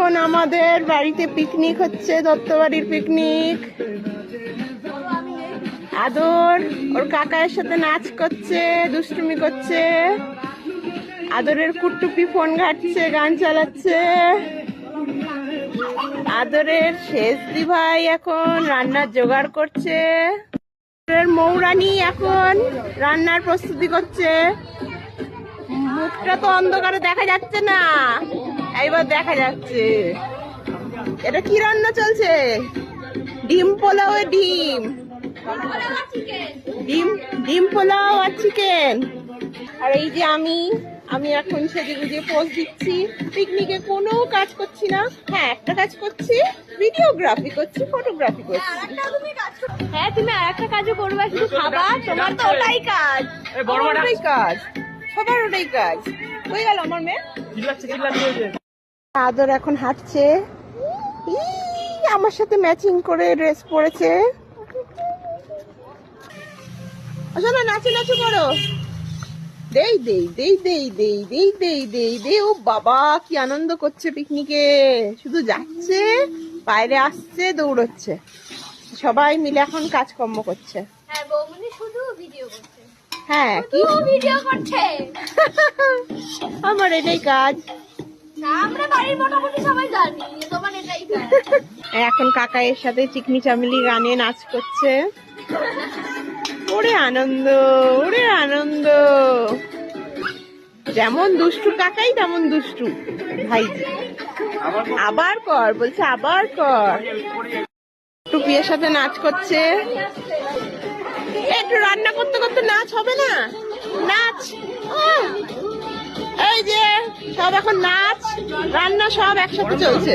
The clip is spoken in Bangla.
এখন আমাদের বাড়িতে পিকনিক হচ্ছে, দত্তবাড়ির পিকনিক। আদর ওর কাকার সাথে নাচ করছে, দুষ্টুমি করছে। আদরের কুটুপি ফোন ঘাটছে, গান চালাচ্ছে। আদরের শেষদি ভাই এখন রান্নার জোগাড় করছে। মৌরানী এখন রান্নার প্রস্তুতি করছে। মুখটা তো অন্ধকারে দেখা যাচ্ছে না, এইবার দেখা যাচ্ছে। এটা কি রান্না চলছে? ডিম পোলাও, ডিম ডিম ডিম পোলাও আর চিকেন। আর এই যে আমি এখন সেজে গুজে পোস্ট দিচ্ছি। পিকনিকে কোনো কাজ করছি না। হ্যাঁ, একটা কাজ করছি, ভিডিওগ্রাফি করছি, ফটোগ্রাফি করছি। হ্যাঁ, তুমি আর একটা কাজও করবা, শুধু খাবা। তোমার তো ওটাই কাজ, ওটাই কাজ, সবার ওটাই কাজ। হয়ে গেল আমার মেয়ে। আদর এখন হাঁটছে, আমার সাথে ম্যাচিং করে ড্রেস পরেছে। চলো নাচু নাচু করো। দেই দেই দেই দেই দেই দেই দেই দেই দেই। ও বাবা, কি আনন্দ করছে পিকনিকে। শুধু যাচ্ছে, বাইরে আসছে, দৌড়চ্ছে। সবাই মিলে এখন কাজকর্ম করছে। হ্যাঁ, বৌমনি শুধু ভিডিও করছে। হ্যাঁ, কি ভিডিও করছে। আমার এটাই কাজ। আমরা বাড়ির মোটামুটি সবাই জানি তোমার এটাই কাজ। এখন কাকা এর সাথে চিকনি চামেলি গানে নাচ করছে। ওরে আনন্দ, ওরে আনন্দ। যেমন দুষ্টু কাকাই তেমন দুষ্টু ভাইজি। আবার কর বলছে, আবার কর। টুপির সাথে নাচ করছে। একটু রান্না করতে করতে নাচ হবে না? নাচ। এই যে সব এখন নাচ রান্না সব একসাথে চলছে।